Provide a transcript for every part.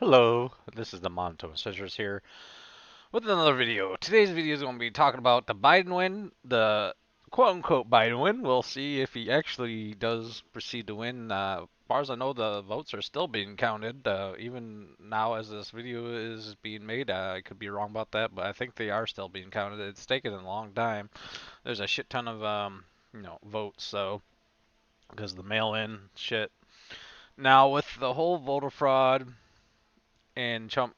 Hello, this is the Monotone Scissors here with another video. Today's video is going to be talking about the Biden win, the quote-unquote Biden win. We'll see if he actually does proceed to win. As far as I know, the votes are still being counted, even now as this video is being made. I could be wrong about that, but I think they are still being counted. It's taken a long time. There's a shit ton of votes, so because of the mail-in shit. Now with the whole voter fraud and Trump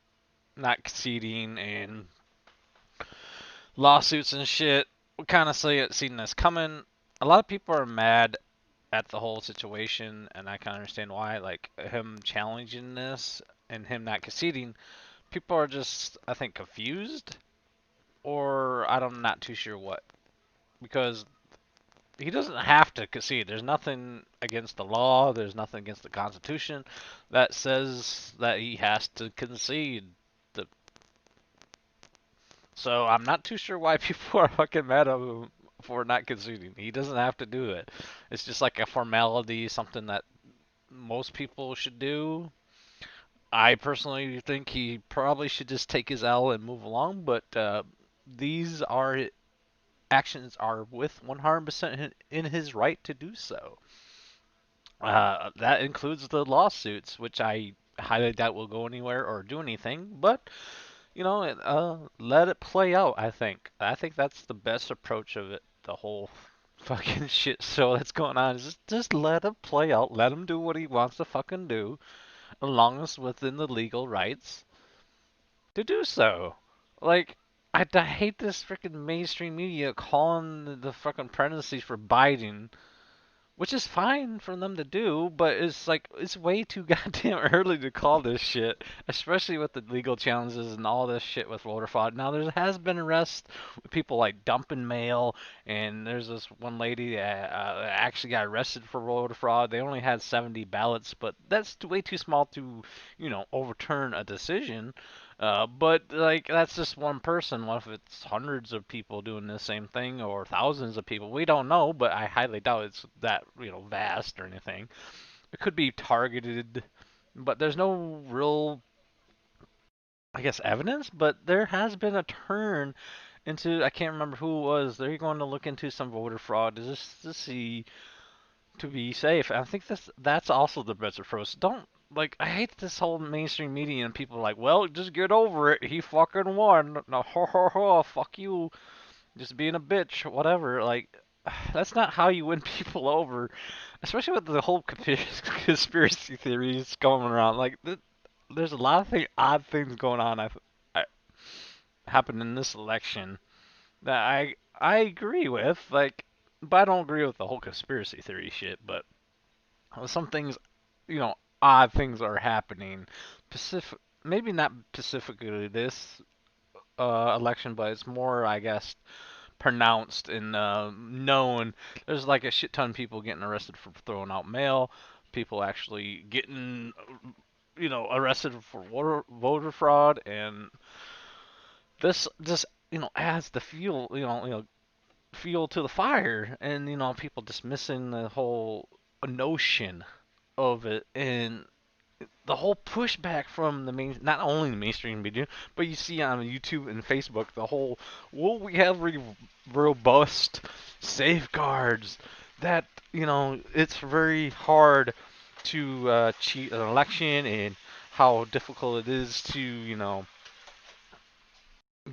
not conceding and lawsuits and shit. We kind of seen this coming. A lot of people are mad at the whole situation, and I can understand why. Like him challenging this and him not conceding, people are just, I think, confused, or I'm not too sure what, because he doesn't have to concede. There's nothing against the law. There's nothing against the Constitution that says that he has to concede. The So I'm not too sure why people are fucking mad at him for not conceding. He doesn't have to do it. It's just like a formality, something that most people should do. I personally think he probably should just take his L and move along, but these are actions are with 100% in his right to do so. That includes the lawsuits, which I highly doubt will go anywhere or do anything, but let it play out. I think that's the best approach of it. The whole fucking shit show that's going on is just let him play out. Let him do what he wants to fucking do, as long as within the legal rights to do so. Like, I hate this freaking mainstream media calling the fucking presidency for Biden, which is fine for them to do, but it's like it's way too goddamn early to call this shit, especially with the legal challenges and all this shit with voter fraud. Now there has been arrests with people like dumping mail, and there's this one lady that actually got arrested for voter fraud. They only had 70 ballots, but that's way too small to, overturn a decision. But like that's just one person. What if it's hundreds of people doing the same thing or thousands of people? We don't know, but I highly doubt it's that vast or anything. It could be targeted, but there's no real, I guess, evidence. But there has been a turn into, I can't remember who it was. They're going to look into some voter fraud just to see, to be safe. And I think that's also the best approach. Don't, like, I hate this whole mainstream media and people are like, well, just get over it. He fucking won. No, ho ho ho, fuck you. Just being a bitch, whatever. Like, that's not how you win people over, especially with the whole conspiracy theories going around. Like, there's a lot of odd things going on. I happened in this election that I agree with. Like, but I don't agree with the whole conspiracy theory shit. But some things, you know, odd things are happening. Pacific, maybe not specifically this election, but it's more, I guess, pronounced and known. There's like a shit ton of people getting arrested for throwing out mail. People actually getting, arrested for voter fraud, and this just adds the fuel, fuel to the fire, and people dismissing the whole notion of it, and the whole pushback from the main, not only the mainstream media, but you see on YouTube and Facebook, the whole, will we have robust safeguards that, it's very hard to cheat an election, and how difficult it is to,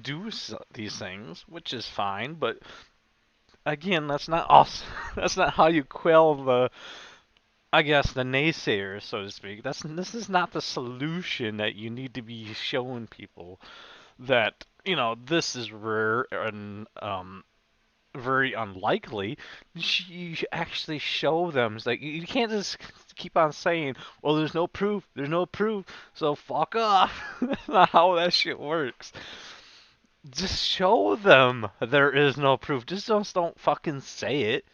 do these things, which is fine, but again, that's not also, that's not how you quell the, I guess, the naysayers, so to speak. This is not the solution that you need to be showing people that this is rare and very unlikely. You should actually show them. It's like you can't just keep on saying, "Well, there's no proof, so fuck off." That's not how that shit works. Just show them there is no proof. Just don't fucking say it.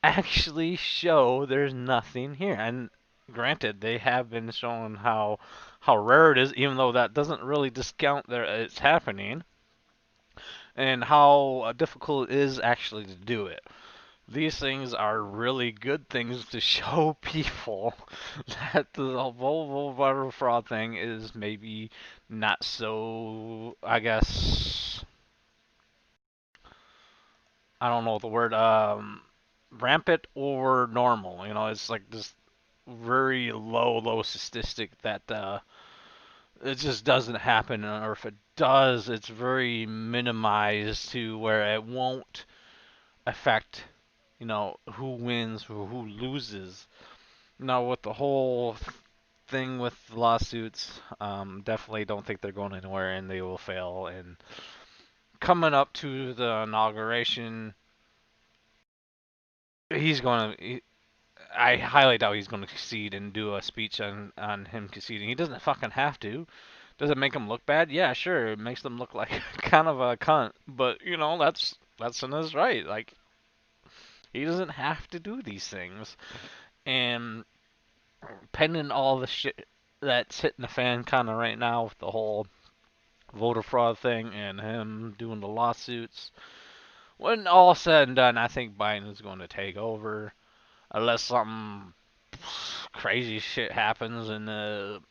Actually show there's nothing here. And granted, they have been showing how rare it is, even though that doesn't really discount that it's happening, and how difficult it is actually to do it. These things are really good things to show people that the Volvo water fraud thing is maybe not so, I guess, I don't know the word, rampant or normal. You know, it's like this very low statistic that it just doesn't happen, or if it does, it's very minimized to where it won't affect, who wins or who loses. Now, with the whole thing with lawsuits, definitely don't think they're going anywhere and they will fail. And coming up to the inauguration, he's going to. I highly doubt he's going to concede and do a speech on him conceding. He doesn't fucking have to. Does it make him look bad? Yeah, sure. It makes them look like kind of a cunt. But that's in his right. Like he doesn't have to do these things. And pending all the shit that's hitting the fan kind of right now with the whole voter fraud thing and him doing the lawsuits, when all said and done, I think Biden is going to take over unless something crazy shit happens and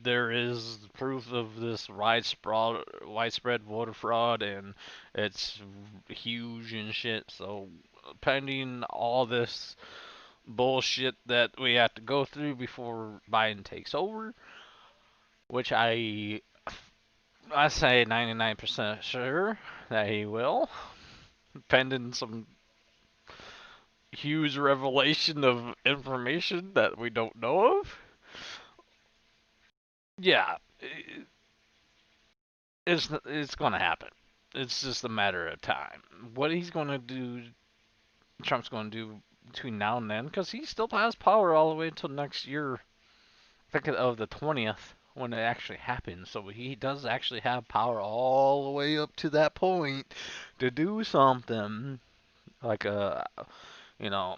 there is proof of this widespread voter fraud and it's huge and shit. So pending all this bullshit that we have to go through before Biden takes over, which I say 99% sure that he will, pending some huge revelation of information that we don't know of. Yeah, it's going to happen. It's just a matter of time. What he's going to do, Trump's going to do between now and then, because he still has power all the way until next year. I think of the 20th when it actually happens. So he does actually have power all the way up to that point to do something like you know,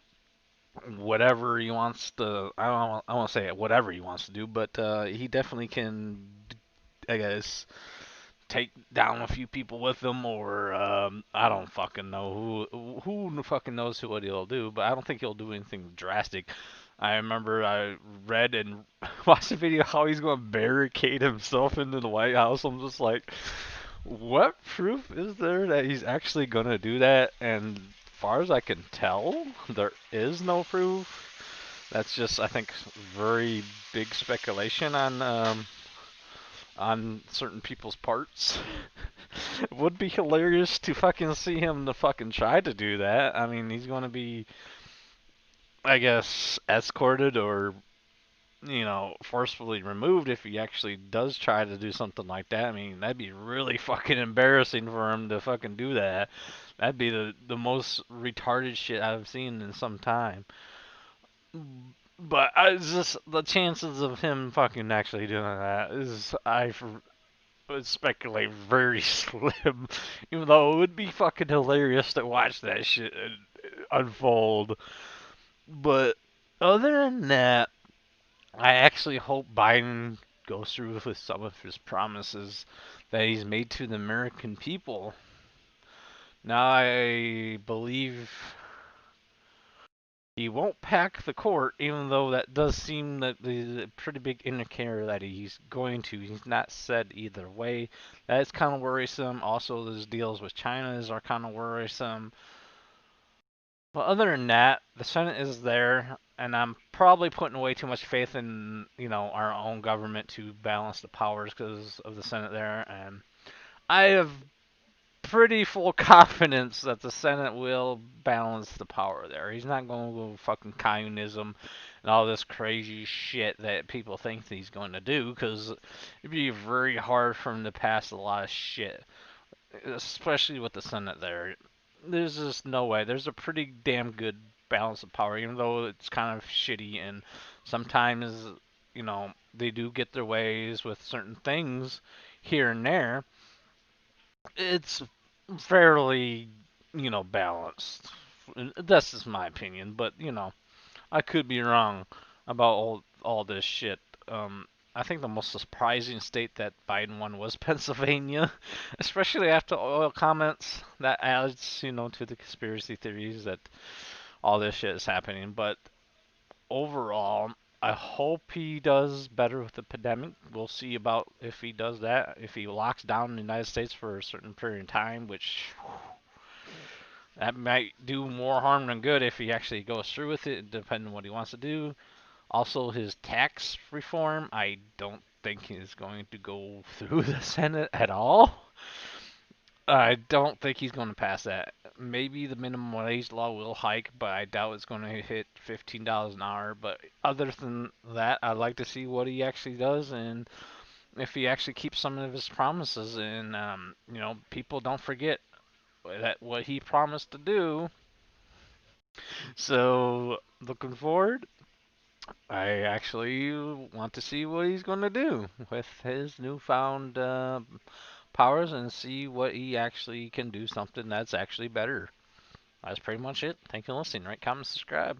whatever he wants to. I don't want to say whatever he wants to do, but he definitely can. I guess take down a few people with him, or I don't fucking know who fucking knows who what he'll do, but I don't think he'll do anything drastic. I remember I read and watched a video how he's going to barricade himself into the White House. I'm just like, what proof is there that he's actually going to do that? And as far as I can tell, there is no proof. That's just, I think, very big speculation on certain people's parts. It would be hilarious to fucking see him to fucking try to do that. I mean, he's going to be, I guess, escorted or, forcefully removed if he actually does try to do something like that. I mean, that'd be really fucking embarrassing for him to fucking do that. That'd be the most retarded shit I've seen in some time. But it's just the chances of him fucking actually doing that is, I would speculate, very slim. Even though it would be fucking hilarious to watch that shit unfold. But other than that, I actually hope Biden goes through with some of his promises that he's made to the American people. Now, I believe he won't pack the court, even though that does seem that the pretty big indicator that he's going to. He's not said either way. That's kind of worrisome. Also, those deals with China are kind of worrisome. But other than that, the Senate is there, and I'm probably putting way too much faith in our own government to balance the powers because of the Senate there, and I have pretty full confidence that the Senate will balance the power there. He's not going to go fucking communism and all this crazy shit that people think he's going to do, because it'd be very hard for him to pass a lot of shit, especially with the Senate there. There's just no way. There's a pretty damn good balance of power, even though it's kind of shitty and sometimes, they do get their ways with certain things here and there. It's fairly, balanced. That's just my opinion, but I could be wrong about all this shit. I think the most surprising state that Biden won was Pennsylvania, especially after oil comments. That adds, to the conspiracy theories that all this shit is happening. But overall, I hope he does better with the pandemic. We'll see about if he does that. If he locks down the United States for a certain period of time, which that might do more harm than good if he actually goes through with it, depending on what he wants to do. Also, his tax reform, I don't think is going to go through the Senate at all. I don't think he's going to pass that. Maybe the minimum wage law will hike, but I doubt it's going to hit $15 an hour. But other than that, I'd like to see what he actually does and if he actually keeps some of his promises. And people don't forget that what he promised to do. So looking forward, I actually want to see what he's going to do with his newfound powers and see what he actually can do something that's actually better. That's pretty much it. Thank you for listening. Right, comment, subscribe.